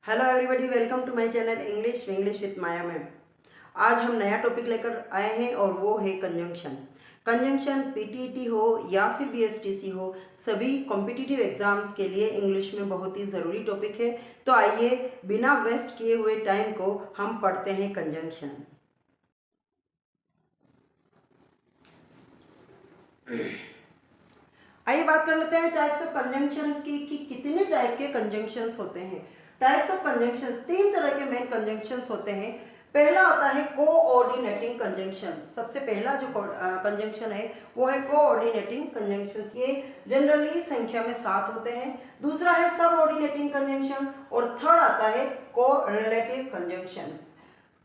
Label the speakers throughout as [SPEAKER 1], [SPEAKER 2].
[SPEAKER 1] Hello everybody, welcome to my channel English with Maya ma'am. आज हम नया टॉपिक लेकर आए हैं और वो है कंजंक्शन। कंजंक्शन पीटीईटी हो या फिर बीएसटीसी हो, सभी कॉम्पिटिटिव एग्जाम्स के लिए इंग्लिश में बहुत ही ज़रूरी टॉपिक है। तो आइए बिना वेस्ट किए हुए टाइम को हम पढ़ते हैं कंजंक्शन। आइए बात कर लेते हैं टाइप्स ऑफ कंजंक्शंस की कि कितने टाइप के कंजंक्शंस होते हैं। टाइप्स ऑफ कंजंक्शन, तीन तरह के मेन कंजंक्शंस होते हैं। पहला आता है कोऑर्डिनेटिंग कंजंक्शंस। सबसे पहला जो कंजंक्शन है वो है कोऑर्डिनेटिंग कंजंक्शंस। ये जनरली संख्या में 7 होते हैं। दूसरा है सबऑर्डिनेटिंग कंजंक्शन और थर्ड आता है कोरिलेटिव कंजंक्शंस।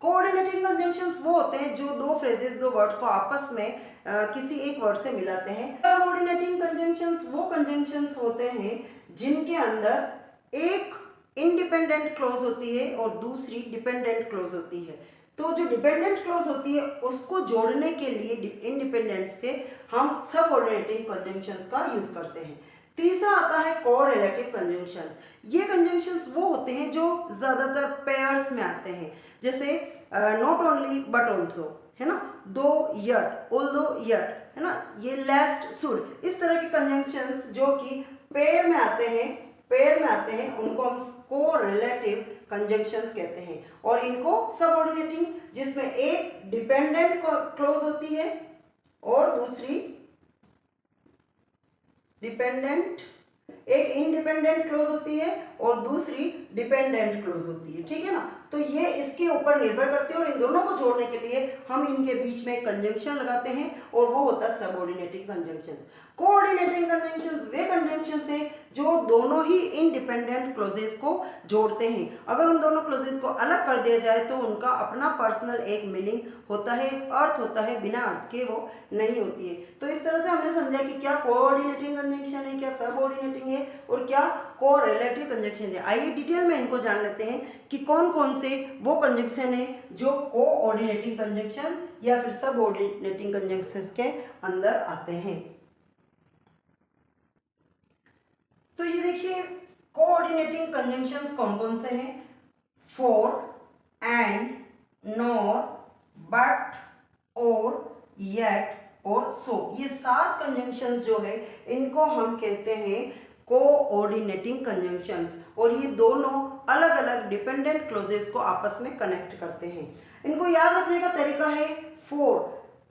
[SPEAKER 1] कोऑर्डिनेटिंग कंजंक्शंस वो होते हैं जो दो फ्रेजेस, दो वर्ड को आपस में किसी एक वर्ड से मिलाते हैं। कोऑर्डिनेटिंग कंजंक्शंस वो कंजंक्शंस होते हैं जिनके अंदर एक इंडिपेंडेंट क्लॉज होती है और दूसरी डिपेंडेंट क्लॉज होती है। तो जो डिपेंडेंट क्लॉज होती है उसको जोड़ने के लिए इंडिपेंडेंट से हम सबऑर्डिनेटिंग कंजंक्शंस का यूज करते हैं। तीसरा आता है कोरिलेटिव कंजंक्शंस। ये कंजंक्शंस वो होते हैं जो ज्यादातर पेयर्स में आते हैं, जैसे नॉट ओनली बट ऑल्सो, है ना, दो यट, ऑल्दो यट, है ना, ये लेस्ट शुड, इस तरह के कंजंक्शंस जो कि पेयर में आते हैं उनको हम कोरिलेटिव कंजंक्शंस कहते हैं। और इनको सबऑर्डिनेटिंग, जिसमें एक डिपेंडेंट क्लॉज होती है और दूसरी डिपेंडेंट, एक इंडिपेंडेंट क्लोज होती है और दूसरी डिपेंडेंट क्लोज होती है। ठीक है ना, तो ये इसके ऊपर निर्भर करते हैं और इन दोनों को जोड़ने के लिए हम इनके बीच में कंजंक्शन लगाते हैं और वो होता है सबऑर्डिनेटिंग कंजंक्शन। कोऑर्डिनेटिंग कंजंक्शंस वे कंजंक्शंस है जो दोनों ही इंडिपेंडेंट क्लोजेस को जोड़ते हैं। अगर उन दोनों क्लोजेस को अलग कर दिया जाए तो उनका अपना पर्सनल एक मीनिंग होता है, एक अर्थ होता है, बिना अर्थ के वो नहीं होती है। तो इस तरह से हमने समझा कि क्या कोऑर्डिनेटिंग कंजंक्शन है, क्या सबऑर्डिनेटिंग है और क्या कोरिलेटिव कंजंक्शन है। आइए डिटेल में इनको जान लेते हैं कि कौन कौन से वो कंजंक्शन है जो कोऑर्डिनेटिंग कंजंक्शन या फिर सबऑर्डिनेटिंग कंजंक्शंस के अंदर आते हैं। तो ये देखिए कोऑर्डिनेटिंग कंजंक्शंस कौन कौन से हैं। फॉर, एंड, नॉर, बट, और, येट और सो, ये 7 कंजंक्शंस जो है इनको हम कहते हैं कोऑर्डिनेटिंग कंजंक्शंस। और ये दोनों अलग अलग डिपेंडेंट क्लोजेस को आपस में कनेक्ट करते हैं। इनको याद रखने का तरीका है फॉर,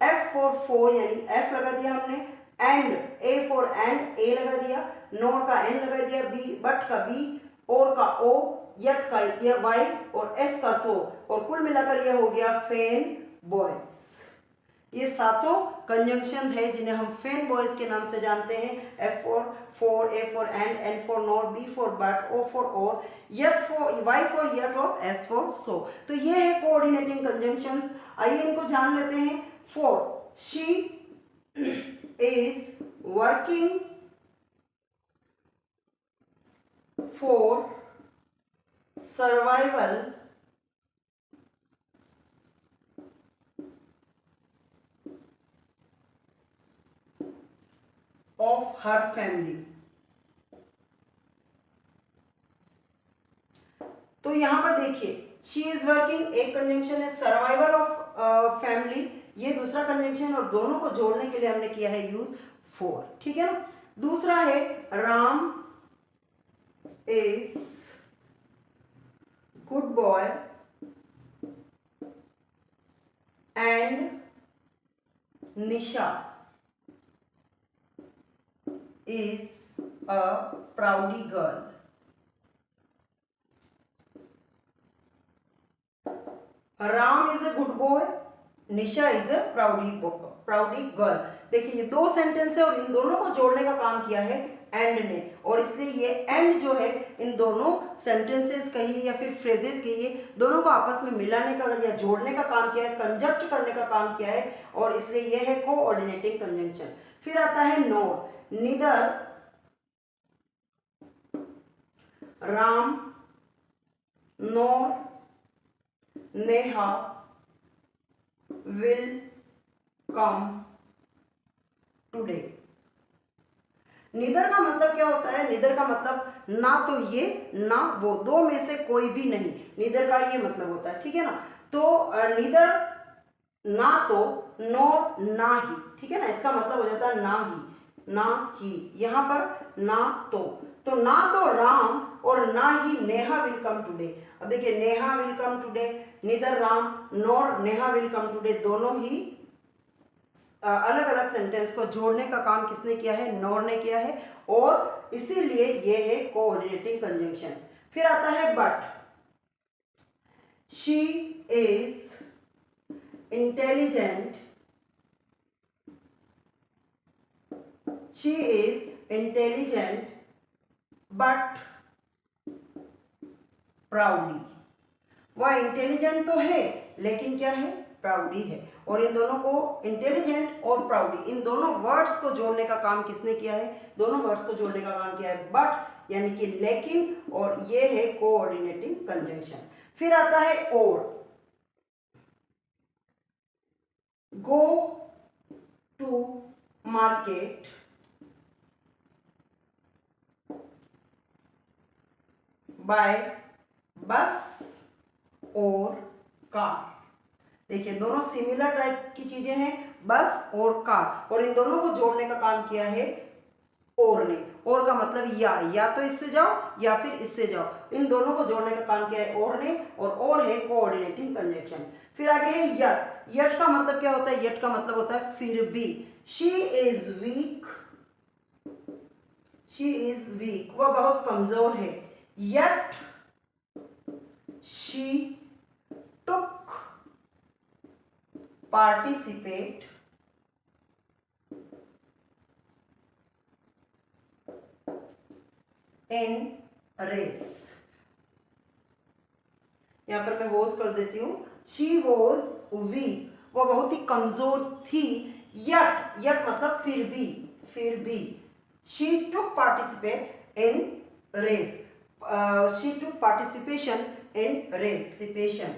[SPEAKER 1] एफ फॉर फोर यानी एफ लगा दिया हमने, एंड, ए फॉर एंड, ए लगा दिया, नॉर का एन लगा दिया, बी बट का बी, और का ओ, यट का यह वाई और एस का सो, और कुल मिलाकर यह हो गया फैन बॉयज। ये सातों कंजंक्शन है जिन्हें हम फैन बॉयज के नाम से जानते हैं। F for for, A for and, N for nor, B for but, O for or, yet for Y for yet और एस फॉर सो। तो ये है कोऑर्डिनेटिंग कंजंक्शंस। आइए इनको जान लेते हैं। For, she is working for survival of her family। तो यहां पर देखिए शी इज वर्किंग एक कंजंक्शन है, सर्वाइवल ऑफ फैमिली ये दूसरा कंजंक्शन, और दोनों को जोड़ने के लिए हमने किया है यूज फॉर। ठीक है ना। दूसरा है Ram is good boy and Nisha is a प्राउडी girl. Ram is a good boy, Nisha is a प्राउडी girl. देखिए ये दो सेंटेंस है और इन दोनों को जोड़ने का काम किया है एंड ने, और इसलिए ये एंड जो है इन दोनों सेंटेंसेस कहिए या फिर फ्रेजेस कहिए, दोनों को आपस में मिलाने का या जोड़ने का काम किया है, कंजक्ट करने का काम किया है, और इसलिए ये है कोऑर्डिनेटिंग कंजंक्शन। फिर आता है nor, neither Ram nor Neha will come today। Neither का मतलब क्या होता है? नीदर का मतलब ना तो ये ना वो, दो में से कोई भी नहीं, नीदर का ये मतलब होता है, ठीक है ना। तो नीदर ना तो, नॉर ना ही, ठीक है ना, इसका मतलब हो जाता है ना ही, ना ही, यहाँ पर ना तो ना तो राम और ना ही नेहा विल कम टुडे। अब देखिए Neha will come today, neither Ram nor Neha will come today, दोनों ही अलग अलग सेंटेंस को जोड़ने का काम किसने किया है? नॉर ने किया है, और इसीलिए ये है कोऑर्डिनेटिंग कंजंक्शंस। फिर आता है but. She is intelligent, she is intelligent but proudy. वह इंटेलिजेंट तो है लेकिन क्या है? प्राउडी है। और इन दोनों को, इंटेलिजेंट और प्राउडी, इन दोनों वर्ड्स को जोड़ने का काम किसने किया है? दोनों वर्ड्स को जोड़ने का काम किया है बट, यानी कि लेकिन, और ये है कोऑर्डिनेटिंग कंजंक्शन। फिर आता है और। गो टू मार्केट बाय बस और कार। देखिए दोनों सिमिलर टाइप की चीजें हैं, बस और कार, और इन दोनों को जोड़ने का काम किया है और ने। और का मतलब या तो इससे जाओ या फिर इससे जाओ, इन दोनों को जोड़ने का काम किया है और ने, और है कोऑर्डिनेटिंग कंजंक्शन। फिर आगे है यट। यट का मतलब क्या होता है? यट का मतलब होता है फिर भी। She is weak, she is weak, वह बहुत कमजोर है, yet she took participate in race। यहां पर मैं वॉज कर देती हूं, शी वॉज वीक, वह बहुत ही कमजोर थी, यट, यट मतलब फिर भी, फिर भी, she took participate in race, she took participation in race, participation।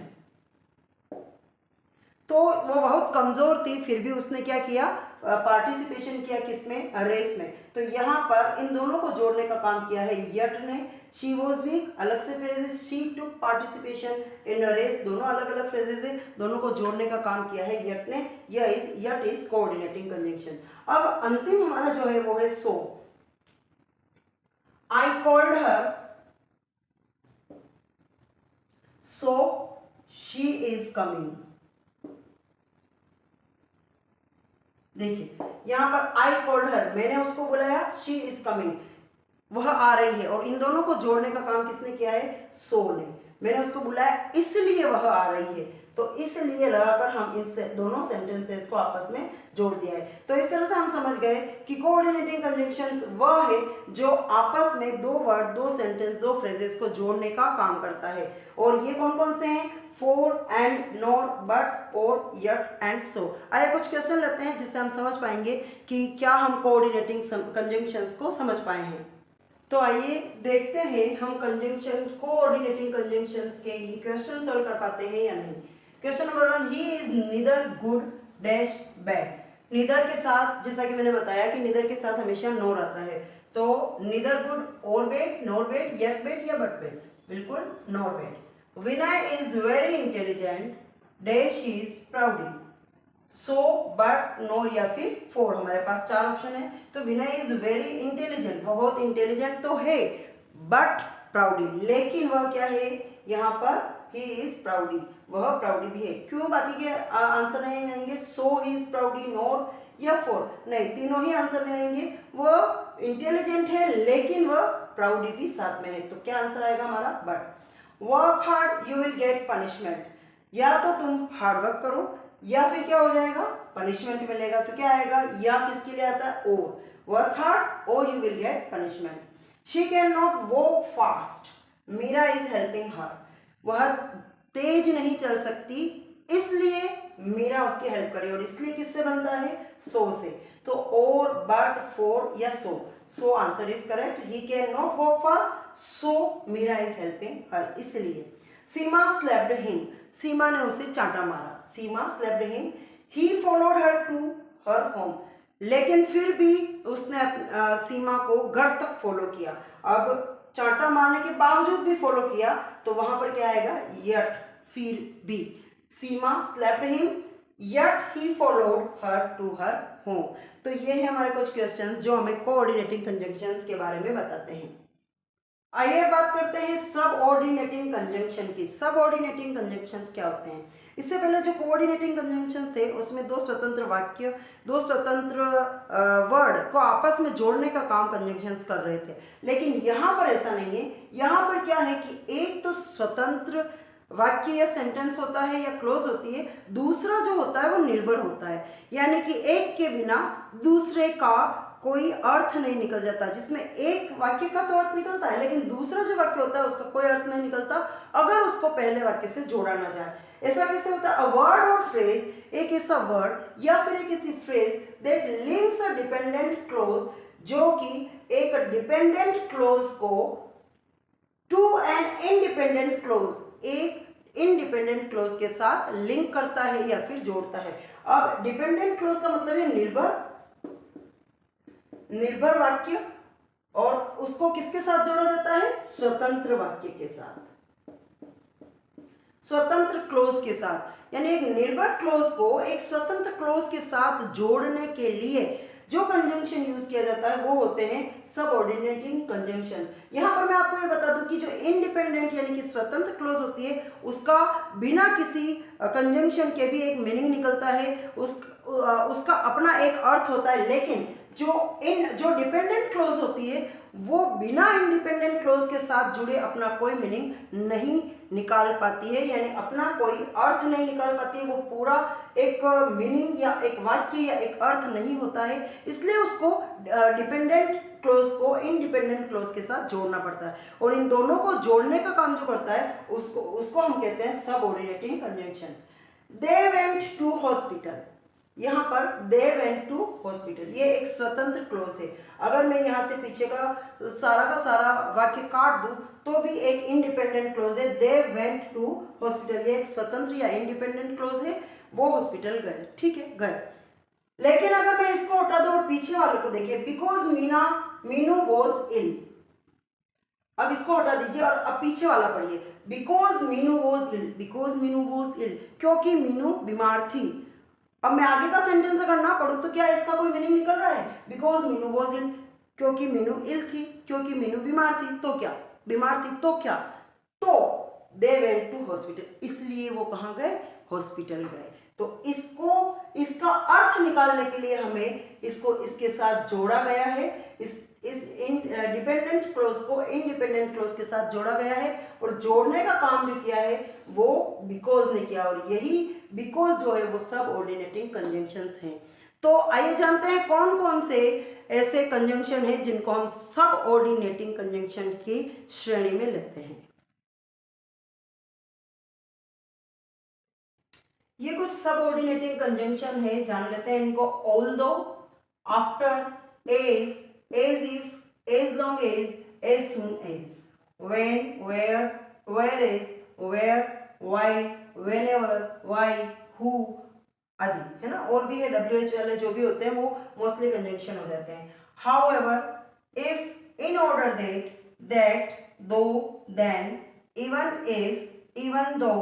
[SPEAKER 1] तो वो बहुत कमजोर थी फिर भी उसने क्या किया? पार्टिसिपेशन किया, किसमें? रेस में। तो यहाँ पर इन दोनों को जोड़ने का काम किया है यट ने। शी वॉज वीक अलग से phrases, she took participation in race दोनों अलग अलग फ्रेजेस है, दोनों को जोड़ने का काम किया है यट ने। Yet is coordinating conjunction. अब अंतिम हमारा जो है वो है so. I called her so she is coming. देखिए यहां पर आई कॉल्ड हर, मैंने उसको बुलाया, शी इज कमिंग, वह आ रही है, और इन दोनों को जोड़ने का काम किसने किया है? सो ने। मैंने उसको बुलाया इसलिए वह आ रही है, तो इसलिए लगाकर हम इस दोनों सेंटेंसेस को आपस में जोड़ दिया है। तो इस तरह से हम समझ गए कि कोऑर्डिनेटिंग कंजंक्शंस वह है जो आपस में दो वर्ड, दो सेंटेंस, दो फ्रेजेस को जोड़ने का काम करता है। और ये कौन कौन से हैं? फॉर एंड, नॉर, बट, और, यट एंड सो। आइए कुछ क्वेश्चन लेते हैं जिससे हम समझ पाएंगे कि क्या हम कोऑर्डिनेटिंग कंजंक्शंस को समझ पाए हैं। तो आइए देखते हैं हम कंजंक्शन, कोऑर्डिनेटिंग कंजंक्शंस के क्वेश्चन सॉल्व कर पाते हैं या नहीं। Question number 1, he is neither good dash bad. Neither के साथ, जैसा कि मैंने बताया कि नीदर के साथ हमेशा नॉर आता है, तो नीदर गुड और bad, nor bad, yet bad या बट बैड, बिल्कुल nor bad. Vinay is very intelligent dash is प्राउडी। So, but, nor या फिर फॉर, हमारे पास चार ऑप्शन है। तो विनय इज वेरी इंटेलिजेंट, वह बहुत इंटेलिजेंट तो है, बट प्राउडी, लेकिन वह क्या है? यहाँ पर ही इज प्राउडी, वह प्राउडी भी है। क्यों बाकी के आंसर नहीं आएंगे? सो ही इज प्राउडी, नॉर या फॉर? नहीं, तीनों ही आंसर नहीं आएंगे। वह इंटेलिजेंट है लेकिन वह प्राउडी भी साथ में है, तो क्या आंसर आएगा हमारा? But. Work hard you will get punishment, या तो तुम हार्डवर्क करो या फिर क्या हो जाएगा? पनिशमेंट मिलेगा। तो क्या आएगा? या किसके लिए आता है? और। वर्क हार्ड और you will get punishment. She can not walk fast, Meera is helping her, वह तेज नहीं चल सकती इसलिए मीरा उसकी हेल्प करे, और इसलिए किससे बनता है? सो से। तो और, बट, फॉर या so. So answer is correct. He can not walk fast, so Meera is helping her, इसलिए। सीमा स्लैप्ड हिम, सीमा ने उसे चांटा मारा। Seema slapped him, he followed her to her home, लेकिन फिर भी उसने सीमा को घर तक फॉलो किया। अब चांटा मारने के बावजूद भी फॉलो किया, तो वहां पर क्या आएगा, यट, फिर भी। Seema slapped him yet he followed her to her home। तो ये है हमारे कुछ क्वेश्चंस जो हमें कोऑर्डिनेटिंग कंजंक्शंस के बारे में बताते हैं। आइए बात करते हैं सबऑर्डिनेटिंग कंजंक्शन की। सबऑर्डिनेटिंग कंजंक्शंस क्या होते हैं? इससे पहले जो कोऑर्डिनेटिंग कंजंक्शंस थे उसमें दो स्वतंत्र वाक्य, दो स्वतंत्र वर्ड को आपस में जोड़ने का काम कंजंक्शंस कर रहे थे, लेकिन यहाँ पर ऐसा नहीं है। यहाँ पर क्या है कि एक तो स्वतंत्र वाक्य या सेंटेंस होता है या क्लोज होती है, दूसरा जो होता है वो निर्भर होता है, यानी कि एक के बिना दूसरे का कोई अर्थ नहीं निकल जाता। जिसमें एक वाक्य का तो अर्थ निकलता है, लेकिन दूसरा जो वाक्य होता है उसका कोई अर्थ नहीं निकलता अगर उसको पहले वाक्य से जोड़ा ना जाए। ऐसा कैसे होता है? अ वर्ड और फ्रेज, एक ऐसा वर्ड या फिर एक ऐसी phrase that links a dependent clause, जो कि एक डिपेंडेंट क्लोज को टू एन इंडिपेंडेंट क्लोज, एक इंडिपेंडेंट क्लोज के साथ लिंक करता है या फिर जोड़ता है। अब डिपेंडेंट क्लोज का मतलब है निर्भर वाक्य, और उसको किसके साथ जोड़ा जाता है? स्वतंत्र वाक्य के साथ, स्वतंत्र क्लोज के साथ। यानी एक निर्भर क्लोज को एक स्वतंत्र क्लोज के साथ जोड़ने के लिए जो कंजंक्शन यूज किया जाता है वो होते हैं सबऑर्डिनेटिंग कंजंक्शन। यहां पर मैं आपको ये बता दूं कि जो इंडिपेंडेंट यानी कि स्वतंत्र क्लोज होती है उसका बिना किसी कंजंक्शन के भी एक मीनिंग निकलता है, उसका अपना एक अर्थ होता है, लेकिन जो डिपेंडेंट क्लोज होती है वो बिना इंडिपेंडेंट क्लोज के साथ जुड़े अपना कोई मीनिंग नहीं निकाल पाती है, यानी अपना कोई अर्थ नहीं निकाल पाती है। वो पूरा एक मीनिंग या एक वाक्य या एक अर्थ नहीं होता है, इसलिए उसको डिपेंडेंट क्लोज को इंडिपेंडेंट क्लोज के साथ जोड़ना पड़ता है, और इन दोनों को जोड़ने का काम जो करता है उसको हम कहते हैं subordinating conjunctions. They went to hospital, यहाँ पर दे वेंट टू हॉस्पिटल, ये एक स्वतंत्र क्लोज है। अगर मैं यहाँ से पीछे का सारा वाक्य काट दूं तो भी एक इंडिपेंडेंट क्लोज है। दे वेंट टू हॉस्पिटल, ये एक स्वतंत्र या इंडिपेंडेंट क्लोज है, वो हॉस्पिटल गए, ठीक है, गए। लेकिन अगर मैं इसको हटा दूं और पीछे वाले को देखिए, बिकॉज मीनू वॉज इल, अब इसको हटा दीजिए और अब पीछे वाला पढ़िए, because Minu was ill, because Minu was ill, क्योंकि मीनू बीमार थी। अब मैं आगे का सेंटेंस अगर ना पढ़ूं तो क्या इसका कोई मीनिंग निकल रहा है? बिकॉज मीनू वॉज इल, क्योंकि मीनू इल थी, क्योंकि मीनू बीमार थी, तो क्या बीमार थी तो क्या, तो दे वेंट टू हॉस्पिटल, इसलिए वो कहाँ गए? हॉस्पिटल गए। तो इसका अर्थ निकालने के लिए हमें इसको इसके साथ जोड़ा गया है, इस डिपेंडेंट क्लोज को इंडिपेंडेंट क्लोज के साथ जोड़ा गया है, और जोड़ने का काम जो किया है वो बिकॉज ने किया, और यही बिकॉज जो है वो सबऑर्डिनेटिंग कंजंक्शंस हैं। तो आइए जानते हैं कौन कौन से ऐसे कंजंक्शन हैं जिनको हम सबऑर्डिनेटिंग कंजंक्शन की श्रेणी में लेते हैं। ये कुछ सबऑर्डिनेटिंग कंजंक्शन है, जान लेते हैं इनको। Although, after, as, as if, as long as soon as, when, where, where as, where, why, whenever, why, who आदि, है ना। और भी है WH वाले जो भी होते हैं वो मोस्टली कंजंक्शन हो जाते हैं। However, if, in order, that, though, then, even if, even though,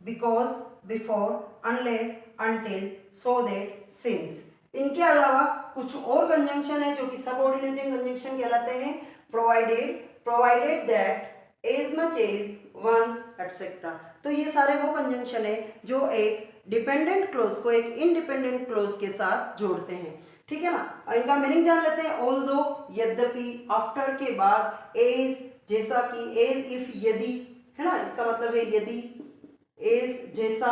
[SPEAKER 1] because, before, unless, until, so that, since. इनके अलावा कुछ और कंजंक्शन है जो कि सबऑर्डिनेटिंग कंजंक्शन कहलाते हैं। Provided that, as much as, once, etcetera. तो ये सारे वो कंजंक्शन है जो एक डिपेंडेंट क्लोज को एक इंडिपेंडेंट क्लोज के साथ जोड़ते हैं, ठीक है ना। और इनका मीनिंग जान लेते हैं। ऑल्दो यद्यपि, आफ्टर के बाद, एज जैसा कि, एज इफ यदि, है ना, इसका मतलब है यदि, एज जैसा,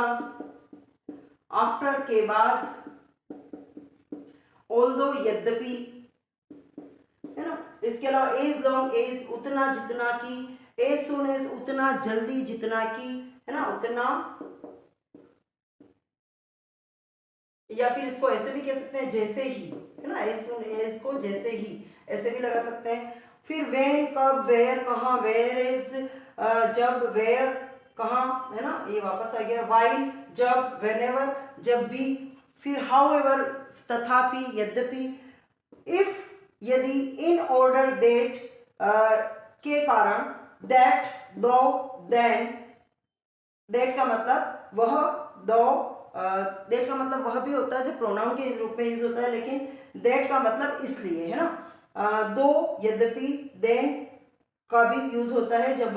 [SPEAKER 1] आफ्टर के बाद, ऑल्दो यद्यपि, है ना। इसके अलावा एज लॉन्ग एज उतना जितना की, एज सून एज उतना जल्दी जितना की, है ना, उतना, या फिर इसको ऐसे भी कह सकते हैं जैसे ही, है ना, एज सून एज को जैसे ही ऐसे भी लगा सकते हैं। फिर वेन कब, वेयर कहाँ, वेयर इज जब, वेयर कहाँ, है ना, ये वापस आ गया। वाइल जब, वेनेवर जब भी। फिर हाउएवर तथापि, यद्यपि, इफ, यदि, इन ऑर्डर, दैट, के कारण, दैट, दो, देन, दैट का मतलब वह, दो, दैट का मतलब वह भी होता है जो प्रोनाउन के रूप में यूज होता है, लेकिन दैट का मतलब इसलिए है ना। दो, यद्यपि, देन का भी यूज होता है जब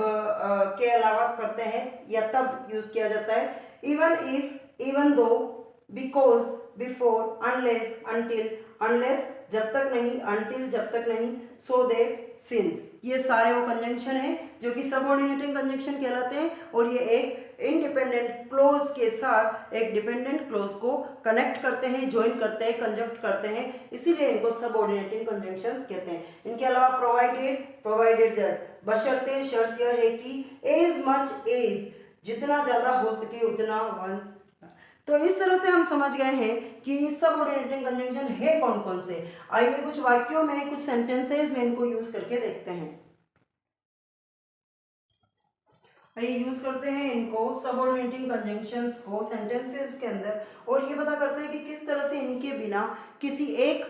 [SPEAKER 1] के अलावा करते हैं या तब यूज किया जाता है। Even if, even though, because, before, unless, until, unless जब तक नहीं, अनटिल जब तक नहीं, सो दैट, सिंस, ये सारे वो कंजंक्शन हैं जो कि सबऑर्डिनेटिंग कंजंक्शन कहलाते हैं और ये एक इंडिपेंडेंट क्लोज के साथ एक डिपेंडेंट क्लोज को कनेक्ट करते हैं, ज्वाइन करते हैं, कंजंक्ट करते हैं, इसीलिए इनको सबऑर्डिनेटिंग कंजंक्शंस कहते हैं। इनके अलावा प्रोवाइडेड, प्रोवाइडेड दैट, बशर्ते, शर्त यह है कि, एज मच एज, जितना ज्यादा हो सके उतना, वंस। तो इस तरह से हम समझ गए हैं कि सबऑर्डिनेटिंग कंजंक्शन है कौन कौन से। आइए कुछ वाक्यों में, कुछ सेंटेंसेस में इनको यूज करके देखते हैं। आइए यूज करते हैं इनको, सबऑर्डिनेटिंग कंजंक्शंस को सेंटेंसेस के अंदर, और ये पता करते हैं कि किस तरह से इनके बिना किसी एक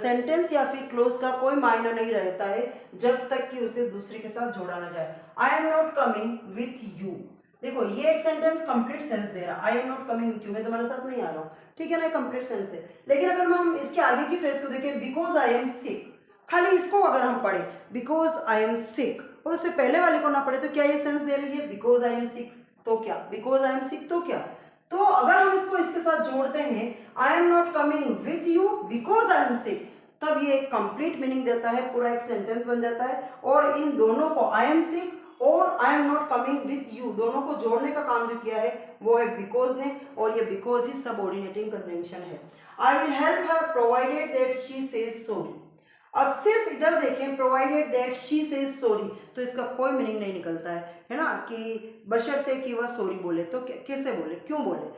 [SPEAKER 1] सेंटेंस या फिर क्लोज का कोई मायना नहीं रहता है जब तक कि उसे दूसरे के साथ जोड़ा ना जाए। I am not coming with you, देखो ये एक सेंटेंस कंप्लीट सेंस दे रहा है, I am not coming with you, मैं तुम्हारे साथ नहीं आ रहा हूँ, ठीक है ना, कंप्लीट सेंस है। लेकिन अगर हम इसके आगे की फ्रेज को देखें, बिकॉज आई एम सिक, खाली इसको अगर हम पढ़े बिकॉज आई एम सिक और उससे पहले वाले को ना पढ़े तो क्या ये सेंस दे रही है, बिकॉज आई एम सिक तो क्या, बिकॉज आई एम सिक तो क्या। तो अगर हम इसको इसके साथ जोड़ते हैं, I am not coming with you because I am sick, तब ये एक कंप्लीट मीनिंग देता है, पूरा एक सेंटेंस बन जाता है। और इन दोनों को, आई एम सिक और I am not coming with you, दोनों को जोड़ने का काम जो किया है वो है बिकॉज ने, और ये बिकॉज ही सबऑर्डिनेटिंग कंजंक्शन है। I will help her provided that she says sorry, अब सिर्फ इधर देखें, provided that she says sorry, तो इसका कोई मीनिंग नहीं निकलता है ना, कि बशर्ते कि वह सॉरी बोले, तो कैसे बोले, क्यों बोले।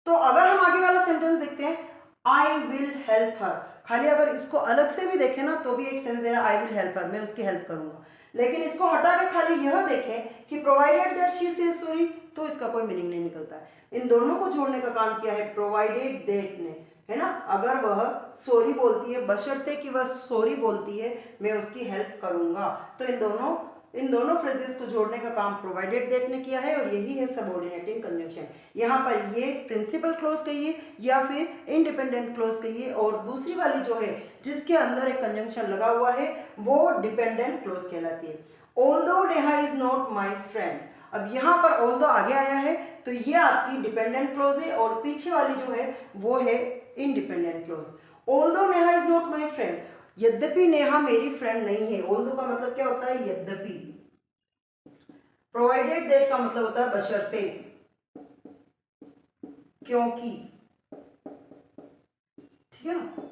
[SPEAKER 1] तो अगर हम आगे वाला सेंटेंस देखते हैं, आई विल हेल्प हर, खाली अगर इसको अलग से भी देखें ना तो भी एक सेंस दे रहा है, आई विल हेल्प हर, मैं उसकी हेल्प करूंगा। लेकिन इसको हटा के खाली यह देखें कि provided that she says sorry, तो इसका कोई मीनिंग नहीं निकलता है। इन दोनों को जोड़ने का काम किया है प्रोवाइडेड दैट ने, है ना, अगर वह सॉरी बोलती है, बशर्ते कि वह सॉरी बोलती है, मैं उसकी हेल्प करूंगा। तो इन दोनों फ्रेजेस को जोड़ने का काम प्रोवाइडेड दैट ने किया है और यही है सबऑर्डिनेटिंग कंजंक्शन। यहाँ पर ये प्रिंसिपल क्लोज कहिए या फिर इंडिपेंडेंट क्लोज कहिए, और दूसरी वाली जो है जिसके अंदर एक कंजंक्शन लगा हुआ है वो डिपेंडेंट क्लोज कहलाती है। Although Neha is not my friend, अब यहाँ पर ऑल्दो आगे आया है तो ये आपकी डिपेंडेंट क्लोज है और पीछे वाली जो है वो है independent clause. Although Neha is not my friend, यद्यपि नेहा मेरी फ्रेंड नहीं है। ऑल्दो का मतलब क्या होता है, यद्यपि। प्रोवाइडेड दैट का मतलब होता है बशर्ते, क्योंकि, ठीक है ना।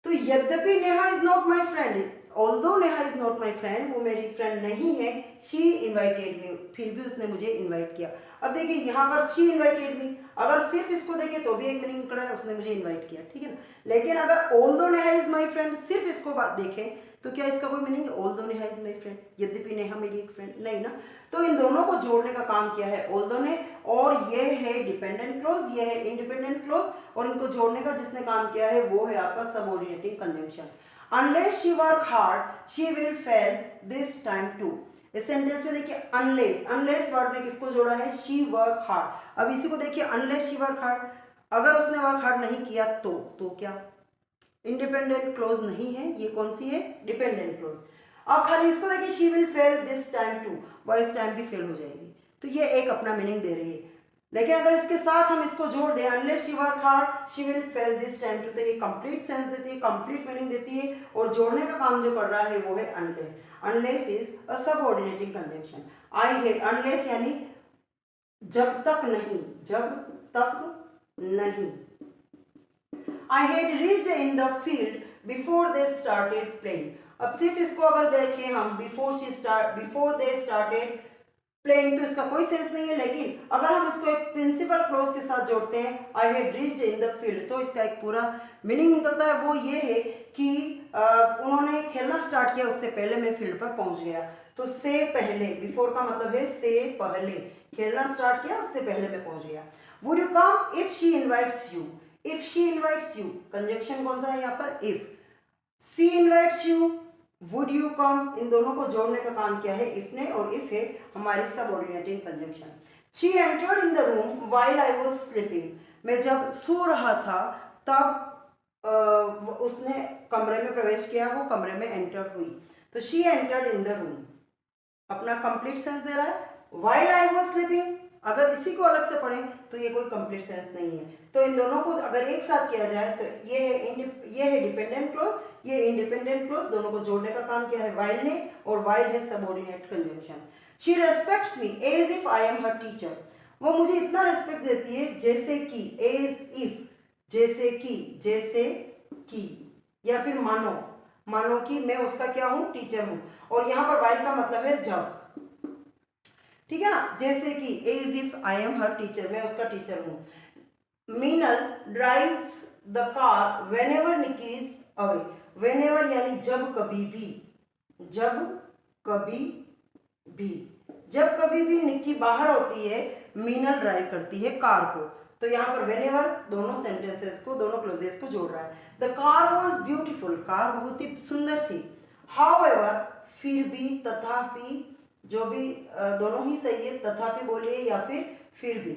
[SPEAKER 1] तो यद्यपि Neha is not my friend, although Neha is not my friend, वो मेरी फ्रेंड नहीं है, शी इन्वाइटेड मी, फिर भी उसने मुझे इन्वाइट किया। अब देखिए यहाँ पर शी इन्वाइटेड मी, अगर सिर्फ इसको देखिए तो भी एक मीनिंग निकल रहा है, उसने मुझे इन्वाइट किया, ठीक है ना। लेकिन अगर although Neha is my friend, सिर्फ इसको बात देखें तो क्या इसका कोई मीनिंग है, although Neha is my friend, यद्यपि नेहा मेरी एक फ्रेंड नहीं ना। तो इन दोनों को जोड़ने का काम किया है ऑल्दो ने, और ये है डिपेंडेंट क्लोज, ये है इंडिपेंडेंट क्लोज, और इनको जोड़ने का जिसने काम किया है वो है आपका subordinating conjunction. Unless she work hard she will fail this time too, इस सेंटेंस में देखिए अनलेस, अनलेस वर्ड में किसको जोड़ा है, शी वर्क हार्ड। अब इसी को देखिए, अनलेस शी वर्क हार्ड, अगर उसने वर्क हार्ड नहीं किया तो क्या, इंडिपेंडेंट क्लोज नहीं है, ये कौन सी है, डिपेंडेंट क्लोज। अब खाली इसको देखिए, she will fail this time too, वह इस टाइम भी फेल हो जाएगी, तो ये एक अपना मीनिंग दे रही है। लेकिन अगर इसके साथ हम इसको जोड़ दें, unless she work hard she will fail this time too, तो ये कंप्लीट सेंस देती है, कंप्लीट मीनिंग देती है, और जोड़ने का काम जो कर रहा है वो है unless. Unless is a subordinating conjunction. I hate, unless यानी जब तक नहीं, जब तक नहीं। I had reached in the field before they started playing. अब सिर्फ इसको अगर देखें हम, before they started playing, तो इसका कोई सेंस नहीं है। लेकिन अगर हम इसको एक प्रिंसिपल क्लोज के साथ जोड़ते हैं, I had reached in the field, तो इसका एक पूरा मीनिंग निकलता है। वो ये है कि उन्होंने खेलना स्टार्ट किया, उससे पहले मैं फील्ड पर पहुंच गया। तो से पहले, बिफोर का मतलब है से पहले, खेलना स्टार्ट किया उससे पहले मैं पहुंच गया। Would you come if she invites you? If she invites you, conjunction कौन सा है यहाँ पर, if. She invites you, would you come, इन दोनों को जोड़ने का काम किया है इफ ने, और इफ है हमारी subordinating conjunction. She entered in the room while I was sleeping, मैं जब सो रहा था तब उसने कमरे में प्रवेश किया, वो कमरे में एंटर हुई। तो she entered in the room, अपना कंप्लीट सेंस दे रहा है। व्हाइल आई वाज स्लीपिंग, अगर इसी को अलग से पढ़ें तो ये कोई कंप्लीट सेंस नहीं है। तो इन दोनों को अगर एक साथ किया जाए तो ये है डिपेंडेंट क्लोज, ये इंडिपेंडेंट क्लोज, दोनों को जोड़ने का काम किया है व्हाइल ने, और व्हाइल है subordinate conjunction. She respects me as if I am her teacher, वो मुझे इतना रेस्पेक्ट देती है जैसे कि, एज इफ जैसे कि, या फिर मानो कि मैं उसका क्या हूं, टीचर हूं। और यहाँ पर व्हाइल का मतलब है जब, ठीक है ना, जैसे कि as if I am her teacher, मैं उसका टीचर हूं। Minal drives the car whenever Niki is away, whenever यानी जब कभी भी निक्की बाहर होती है, मीनल ड्राइव करती है कार को। तो यहाँ पर व्हेनेवर दोनों सेंटेंसेस को, दोनों क्लोजेस को जोड़ रहा है। The car was beautiful, car बहुत ही सुंदर थी। हाउएवर, फिर भी, तथापि, जो भी दोनों ही सही है, तथापि बोलिए या फिर भी।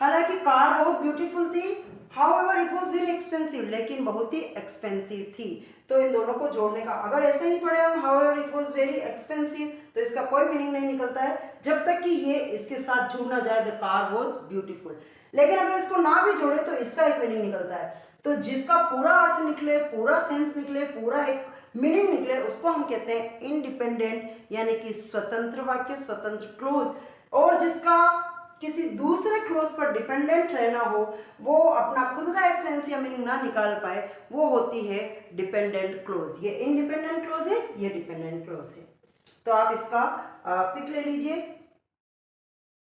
[SPEAKER 1] हालांकि कार बहुत ब्यूटीफुल थी, however it was very expensive, लेकिन बहुत ही एक्सपेंसिव थी। तो इन दोनों को जोड़ने का, अगर ऐसे ही पढ़े हम however it was very expensive, तो इसका कोई मीनिंग नहीं निकलता है जब तक कि ये इसके साथ जुड़ ना जाए, द कार वाज ब्यूटीफुल। लेकिन अगर इसको ना भी जोड़े तो इसका एक मीनिंग निकलता है। तो जिसका पूरा अर्थ निकले, पूरा सेंस निकले, पूरा एक मीनिंग निकले, उसको हम कहते हैं इंडिपेंडेंट, यानी कि स्वतंत्र वाक्य, स्वतंत्र क्लोज। और जिसका किसी दूसरे क्लोज पर डिपेंडेंट रहना हो, वो अपना खुद का एक सेंस या मीनिंग ना निकाल पाए, वो होती है डिपेंडेंट क्लोज। ये इंडिपेंडेंट क्लोज है, ये डिपेंडेंट क्लोज है। तो आप इसका पिक ले लीजिए।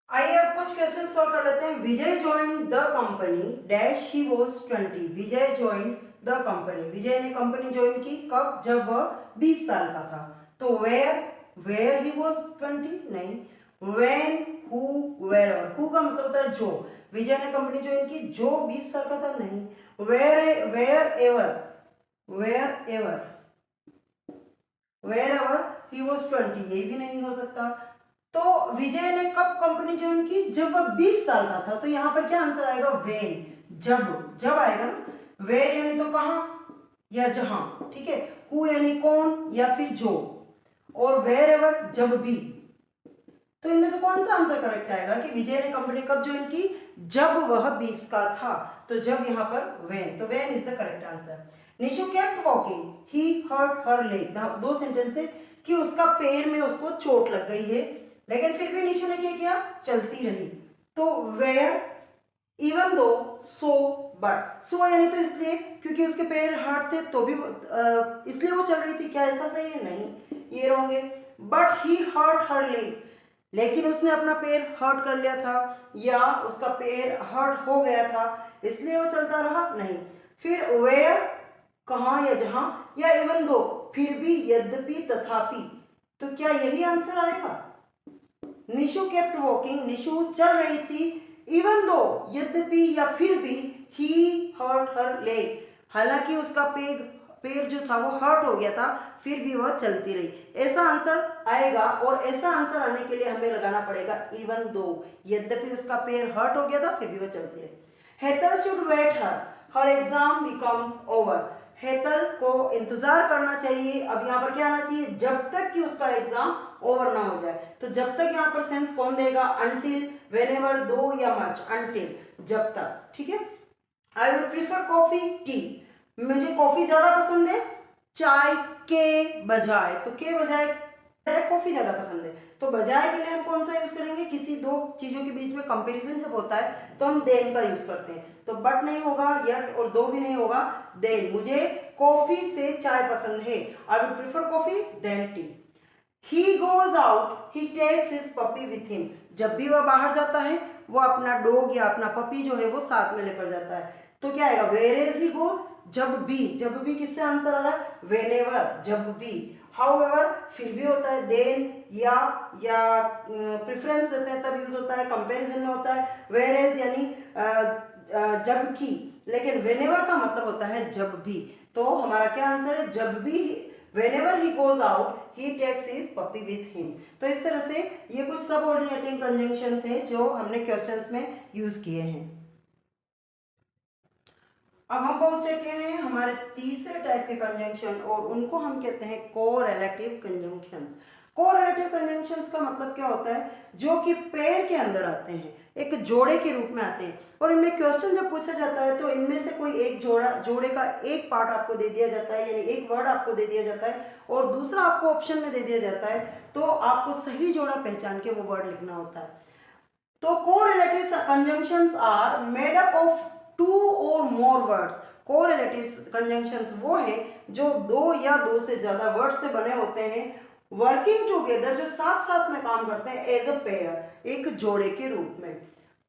[SPEAKER 1] आइए अब कुछ क्वेश्चन सॉल्व कर लेते हैं। Vijay join the company dash he was 20, Vijay join the company, Vijay ने कंपनी ज्वाइन की कब, जब वह 20 साल का था। तो वेयर ही वाज 20 नहीं, व्हेन, हु, वेयर, हु का मतलब होता है जो, विजय ने कंपनी ज्वाइन की जो 20 साल का था नहीं, वेयर एवर ही वाज 20, ये भी नहीं हो सकता। तो विजय ने कब कंपनी ज्वाइन की, जब वह 20 साल का था। तो यहाँ पर क्या आंसर आएगा, व्हेन, जब आएगा ना। वेयर यानी तो कहां या जहां, ठीक है। हु यानी कौन या फिर जो, और वेयर एवर जब भी। तो इनमें से कौन सा आंसर करेक्ट आएगा कि विजय ने कंपनी कब ज्वाइन की, जब वह 20 का था। तो जब यहाँ पर व्हेन, तो when is the correct answer. Nishu kept walking, he hurt her leg, दो सेंटेंस है कि उसका पैर में उसको चोट लग गई है, लेकिन फिर भी निशु ने क्या किया, चलती रही। तो where, even though, so, but, सो यानी तो इसलिए क्योंकि उसके पैर हर्ट थे, तो भी इसलिए वो चल रही थी। क्या ऐसा सही है, नहीं, ये रॉन्ग है। But he hurt her leg, लेकिन उसने अपना पैर हर्ट कर लिया था, या उसका पैर हर्ट हो गया था, इसलिए वो चलता रहा, नहीं। फिर वेयर, कहां या जहां, या इवन दो, फिर भी, यद्यपि, तथापि। तो क्या यही आंसर आएगा। निशु केप्ट वॉकिंग, निशु चल रही थी, इवन दो, यद्यपि या फिर भी, ही हर्ट हर लेग, हालांकि उसका पैर जो था वो हर्ट हो गया था, फिर भी वह चलती रही। ऐसा आंसर आएगा, और ऐसा आंसर आने के लिए हमें लगाना पड़ेगा इवन दो, यद्यपि उसका पैर हर्ट हो गया था, फिर भी वह चलती रही। Hetal should wait her exam becomes over, Hetal को इंतजार करना चाहिए। अब यहाँ पर क्या आना चाहिए, जब तक कि उसका एग्जाम ओवर ना हो जाए। तो जब तक यहाँ पर सेंस कौन देगा, अंटिल, व्हेनेवर, दो या मच, अंटिल, जब तक, ठीक है। I would prefer coffee tea, मुझे कॉफी ज्यादा पसंद है चाय के बजाय, तो के बजाय कॉफी ज्यादा पसंद है। तो बजाय के लिए हम कौन सा यूज करेंगे, किसी दो चीजों के बीच में कंपैरिजन जब होता है तो हम देन का यूज करते हैं। तो बट नहीं होगा, यट और दो भी नहीं होगा, देन, मुझे कॉफी से चाय पसंद है, I would prefer coffee than tea. He goes out, he takes his puppy with him, जब भी वह बाहर जाता है वो अपना डॉग या अपना पपी जो है वो साथ में लेकर जाता है। तो क्या आएगा, whereas he goes, जब भी किससे आंसर आ रहा है, whenever, जब भी। however, फिर भी होता है, then या प्रेफरेंस देते हैं तब यूज होता है, कंपैरिजन में होता है। whereas यानी जबकि, लेकिन whenever का मतलब होता है जब भी। तो हमारा क्या आंसर है, जब भी whenever he goes out he takes his puppy with him। तो इस तरह से ये कुछ सबऑर्डिनेटिंग कंजंक्शंस हैं जो हमने क्वेश्चंस में यूज किए हैं। अब हम पहुंच चुके हैं हमारे तीसरे टाइप के कंजंक्शन और उनको हम कहते हैं कोरिलेटिव कंजंक्शंस। कोरिलेटिव कंजंक्शंस का मतलब क्या होता है, जो कि पेयर के अंदर आते हैं, एक जोड़े के रूप में आते हैं। और इनमें क्वेश्चन जब पूछा जाता है तो इनमें से कोई एक जोड़े का एक पार्ट आपको दे दिया जाता है, यानी एक वर्ड आपको दे दिया जाता है और दूसरा आपको ऑप्शन में दे दिया जाता है, तो आपको सही जोड़ा पहचान के वो वर्ड लिखना होता है। तो correlative conjunctions are made up of 2 और मोर वर्ड्स। कोरिलेटिव कंजंक्शंस वो है जो 2 या 2 से ज्यादा वर्ड से बने होते हैं, वर्किंग टुगेदर, जो साथ साथ में काम करते हैं एज अ पेयर, एक जोड़े के रूप में,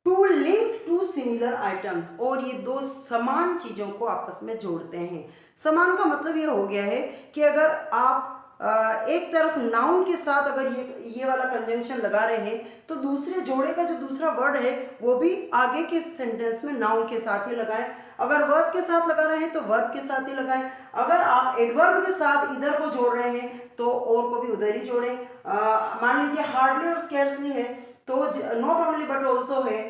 [SPEAKER 1] to link two similar items, और ये 2 समान चीजों को आपस में जोड़ते हैं। समान का मतलब ये हो गया है कि अगर आप एक तरफ नाउन के साथ अगर ये वाला कंजंक्शन लगा रहे हैं तो दूसरे जोड़े का जो दूसरा वर्ड है वो भी आगे के सेंटेंस में नाउन के साथ ही लगाएं। अगर वर्ब के साथ लगा रहे हैं तो वर्ब के साथ ही लगाएं। अगर आप एडवर्ब के साथ इधर को जोड़ रहे हैं तो और को भी उधर ही जोड़ें। मान लीजिए हार्डली और स्कैर्सली है तो नॉट ओनली बट ऑल्सो है।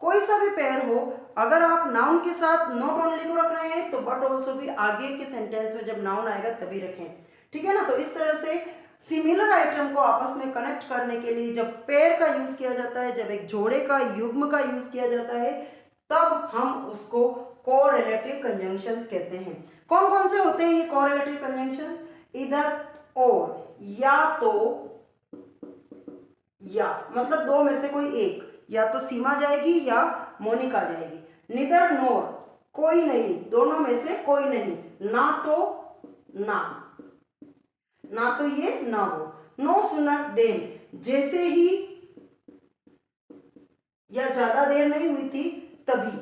[SPEAKER 1] कोई सा भी पेयर हो, अगर आप नाउन के साथ नॉट ओनली को रख रहे हैं तो बट ऑल्सो भी आगे के सेंटेंस में जब नाउन आएगा तभी रखें, ठीक है ना। तो इस तरह से सिमिलर आइटम को आपस में कनेक्ट करने के लिए जब पेयर का यूज किया जाता है, जब एक जोड़े का युग्म का यूज किया जाता है, तब हम उसको कोरिलेटिव कंजंक्शंस कहते हैं। कौन कौन से होते हैं ये कोरिलेटिव कंजंक्शंस, इधर और, या तो, या मतलब 2 में से कोई एक, या तो सीमा जाएगी या मोनिका जाएगी। निदर नोर, कोई नहीं, दोनों में से कोई नहीं, ना तो ना, ना तो ये ना वो। नो सुनर देन, जैसे ही या ज्यादा देर नहीं हुई थी तभी,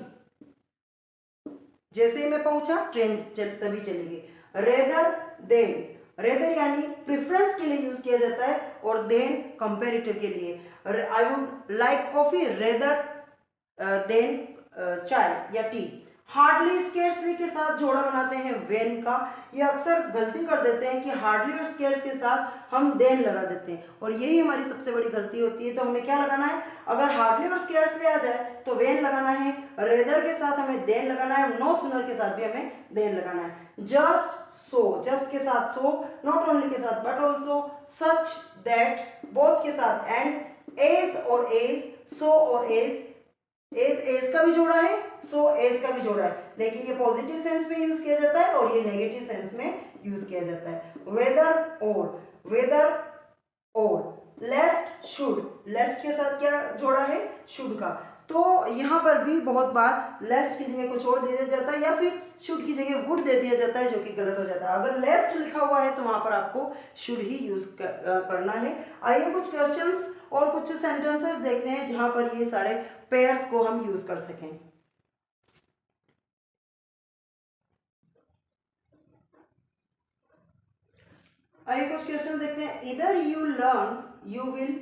[SPEAKER 1] जैसे ही मैं पहुंचा ट्रेन तभी चलेगी। रेदर देन, रेदर यानी प्रेफरेंस के लिए यूज किया जाता है और देन कंपैरेटिव के लिए। I would like coffee rather than चाय या टी। हार्डली स्केर्सली के साथ जोड़ा बनाते हैं वेन का। ये अक्सर गलती कर देते हैं कि हार्डली और स्केर्स के साथ हम देन लगा देते हैं और यही हमारी सबसे बड़ी गलती होती है। तो हमें क्या लगाना है, अगर हार्डली और स्केर्सली आ जाए तो वेन लगाना है, रेदर के साथ हमें देन लगाना है, नो सुनर के साथ भी हमें देन लगाना है। जस्ट सो, जस्ट के साथ सो, नॉट ओनली के साथ but also, such that both के साथ एंड, एज और एज, सो और एज, एज का भी जोड़ा है, सो एज का भी जोड़ा है, लेकिन ये पॉजिटिव सेंस में यूज किया जाता है और ये नेगेटिव सेंस में यूज किया जाता है। वेदर और, वेदर और, लेस्ट शुड, लेस्ट के साथ क्या जोड़ा है, शुड का। तो यहाँ पर भी बहुत बार लेस्ट की जगह कुछ और दे दिया जाता है या फिर शुड की जगह वुड दे दिया जाता है, जो कि गलत हो जाता है। अगर लेस्ट लिखा हुआ है तो वहां पर आपको शुड ही यूज करना है। आइए कुछ क्वेश्चंस और कुछ सेंटेंसेस देखते हैं जहां पर ये सारे पेयर्स को हम यूज कर सकें। आइए कुछ क्वेश्चन देखते हैं। इधर you learn you will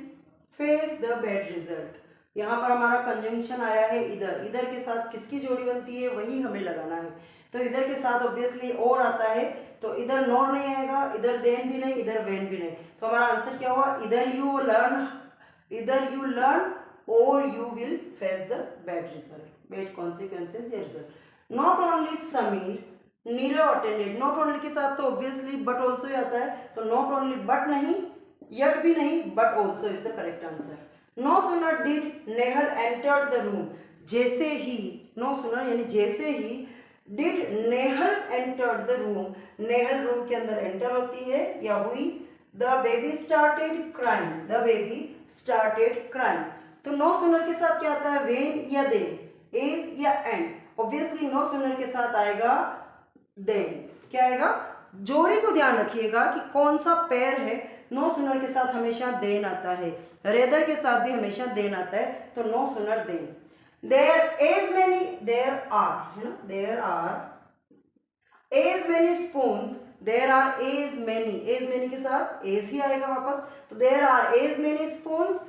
[SPEAKER 1] face the bad result. यहाँ पर हमारा कंजंक्शन आया है इधर, इधर के साथ किसकी जोड़ी बनती है वही हमें लगाना है। तो इधर के साथ ऑब्वियसली और आता है, तो इधर नॉर नहीं आएगा, इधर देन भी नहीं, इधर वेन भी नहीं। तो हमारा आंसर क्या हुआ, इधर यू लर्न, इधर you learn or you will face the bad result, bad consequences या result। Not only Samir, Neerav attended, not only के साथ तो obviously but also ही आता है, तो not only but नहीं, yet भी नहीं, but also is the correct answer। No sooner did Nehal entered the room, जैसे ही, no sooner यानी जैसे ही, did Nehal entered the room, Nehal room के अंदर enter होती है या हुई, the baby started crying, the baby started crying। तो नो सुनर के साथ क्या आता है, वेन या देन, एज या एंड। ऑब्वियसली नो सुनर के साथ आएगा देन। क्या आएगा, जोड़ी को ध्यान रखिएगा कि कौन सा पेयर है। नो सुनर के साथ हमेशा देन आता है, रेदर के साथ भी हमेशा देन आता है, तो no sooner than. There as many, there are है ना, there are as many spoons, there are as many के साथ एज ही आएगा वापस, तो there are as many spoons,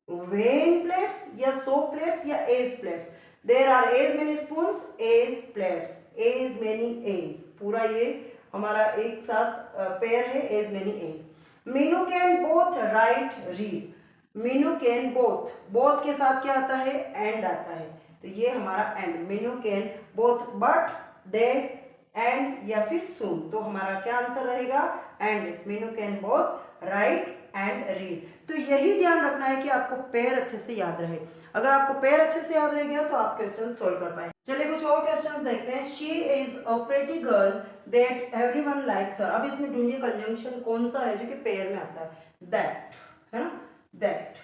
[SPEAKER 1] when plates या सो प्लेट्स या as plates. There are as many spoons, as plates, as many as, पूरा ये हमारा एक साथ पेयर है, as many as. Minu can both write read, Minu can both, both के साथ क्या आता है, एंड आता है, तो ये हमारा and, Meenu can both but that and या फिर सुन, तो हमारा क्या आंसर रहेगा, and, Meenu can both right and read. तो यही ध्यान रखना है कि आपको पेयर अच्छे से याद रहे, अगर आपको पेयर अच्छे से याद रह गया तो आप क्वेश्चन सोल्व कर पाए। चलिए कुछ और क्वेश्चंस देखते हैं। She is a pretty girl that everyone likes her, अब इसमें ढूंढिए कंजंक्शन कौन सा है जो कि पेयर में आता है, दैट है ना, दैट।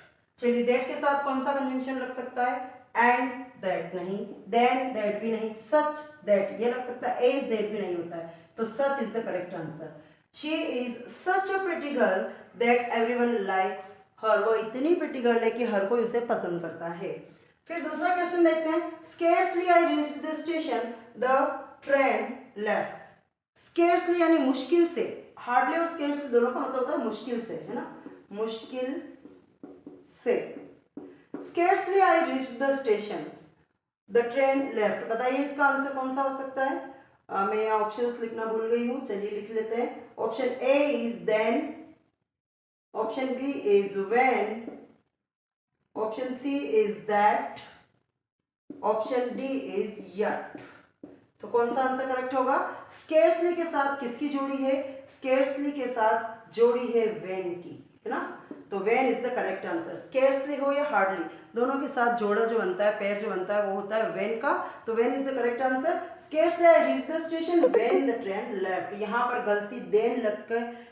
[SPEAKER 1] चलिए दैट के साथ कौन सा कंजंक्शन लग सकता है, एंड दैट नहीं, देन दैट भी नहीं, सच दैट ये लग सकता है, एज दैट भी नहीं होता है, तो such is the correct answer. She is such a pretty girl that everyone likes her, वो इतनी प्रिटी गर्ल है कि हर कोई उसे पसंद करता है। फिर दूसरा क्वेश्चन देखते हैं। Scarcely I reached the station the train left, scarcely यानी मुश्किल से, हार्डली और स्केर्सली दोनों का मतलब होता है मुश्किल से, है ना, मुश्किल से। Scarcely I reached the station the train left, बताइए इसका आंसर कौन सा हो सकता है। मैं यहाँ ऑप्शंस लिखना भूल गई हूँ, चलिए लिख लेते हैं। Option A is then, option B is when, option C is that, option D is yet. तो कौन सा आंसर करेक्ट होगा। स्केर्सली के साथ किसकी जोड़ी है, स्केर्सली के साथ जोड़ी है व्हेन की, है ना, तो when is the correct answer. Scarcely हो या हार्डली, दोनों के साथ जोड़ा जो बनता है, पेयर जो बनता है वो होता है व्हेन का, तो when is the correct answer. Scarcely I reached the station when the train left, यहाँ पर गलती देन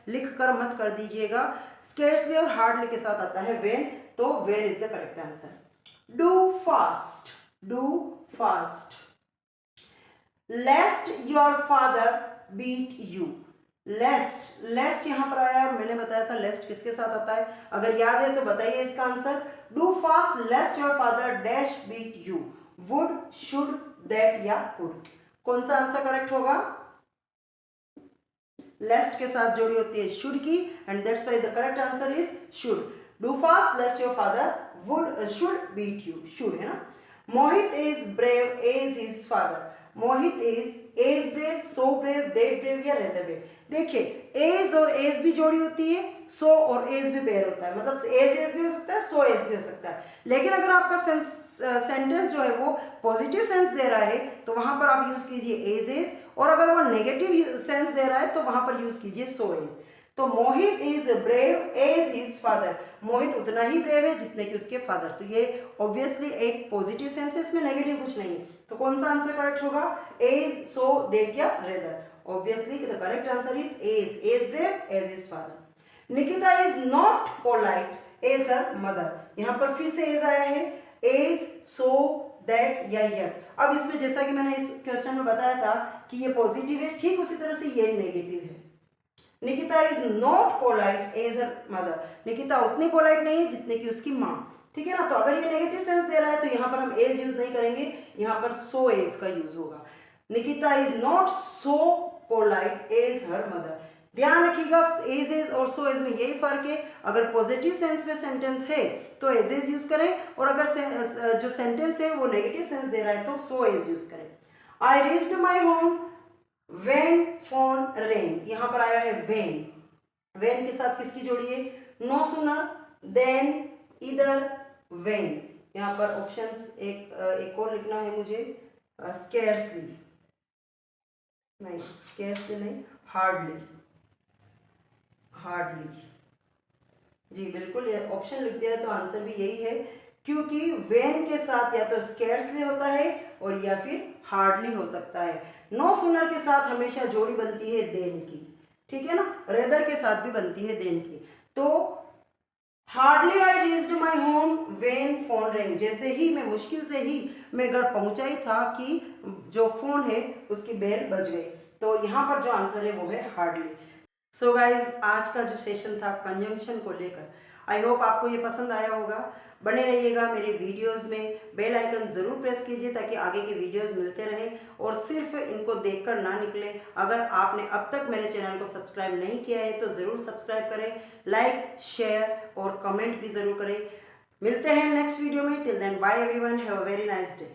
[SPEAKER 1] लिख कर मत कर दीजिएगा, स्केर्सली और हार्डली के साथ आता है व्हेन, तो when is the correct answer. Do fast, do fast, lest your father beat you, lest, lest यहां पर आया और मैंने बताया था लेस्ट किसके साथ आता है, अगर याद है तो बताइए इसका answer. Do fast lest your father dash beat you, would, should, that या कुड, कौन सा आंसर करेक्ट होगा। लेस्ट के साथ जोड़ी होती है शुड की, and that's why the correct answer is should. Do fast lest your father would should beat you, should है ना। Mohit is brave as his father, Mohit is as brave, so brave, the brave या rather brave. देखिए as और as भी जोड़ी होती है, सो और एज भी पेयर होता है, मतलब एज भी हो सकता है, सो एज भी हो सकता है, लेकिन अगर आपका सेंटेंस जो है वो पॉजिटिव सेंस दे रहा है तो वहां पर आप यूज कीजिए एज, और अगर वो नेगेटिव सेंस दे रहा है तो वहां पर यूज कीजिए सो एज। तो Mohit is brave as his father, Mohit उतना ही ब्रेव है जितने कि उसके फादर, तो ये ऑब्वियसली एक पॉजिटिव सेंस है, इसमें नेगेटिव कुछ नहीं है, तो कौन सा आंसर करेक्ट होगा, एज, सो, दैट या rather. Obviously the correct answer is as brave as his father. Nikita is not polite as her mother, यहाँ पर फिर से एज आया है, एज, सो, दैट या यट। अब इसमें जैसा कि मैंने इस क्वेश्चन में बताया था कि ये पॉजिटिव है, ठीक उसी तरह से ये नेगेटिव है। Nikita is not polite as her mother, Nikita उतनी पोलाइट नहीं है जितने की उसकी माँ, ठीक है ना। तो अगर ये नेगेटिव सेंस दे रहा है तो यहाँ पर हम एज यूज नहीं करेंगे, यहाँ पर सो एज का यूज होगा। Nikita is not so polite as her mother, ध्यान रखिएगा एज और सो एज में यही फर्क है, अगर पॉजिटिव सेंस में सेंटेंस है तो एज यूज करें, और अगर जो सेंटेंस है वो नेगेटिव सेंस दे रहा है तो सो एज यूज करें। I reached my home when phone रेंग, यहाँ पर आया है व्हेन, व्हेन के साथ किसकी जोड़ी है, नो सूनर, देन, इधर, व्हेन। यहाँ पर ऑप्शंस एक और लिखना है मुझे, स्केर्सली नहीं, स्केर्सली नहीं, हार्डली, हार्डली, जी बिल्कुल ये ऑप्शन लिख दिया तो आंसर भी यही है, क्योंकि व्हेन के साथ या तो स्केर्सली होता है और या फिर हार्डली हो सकता है। नो सूनर के साथ हमेशा जोड़ी बनती है देन की, ठीक है ना, रेदर के साथ भी बनती है देन की। तो hardly I reached my home when phone ring, जैसे ही मैं मुश्किल से ही मैं घर पहुंचा ही था कि जो फोन है उसकी बेल बज गई, तो यहाँ पर जो आंसर है वो है हार्डली। सो गाइज आज का जो सेशन था कंजंक्शन को लेकर, आई होप आपको ये पसंद आया होगा। बने रहिएगा मेरे वीडियोस में, बेल आइकन ज़रूर प्रेस कीजिए ताकि आगे के वीडियोस मिलते रहें, और सिर्फ इनको देखकर ना निकलें। अगर आपने अब तक मेरे चैनल को सब्सक्राइब नहीं किया है तो ज़रूर सब्सक्राइब करें, लाइक, शेयर और कमेंट भी ज़रूर करें। मिलते हैं नेक्स्ट वीडियो में, till then bye everyone, have a very nice day.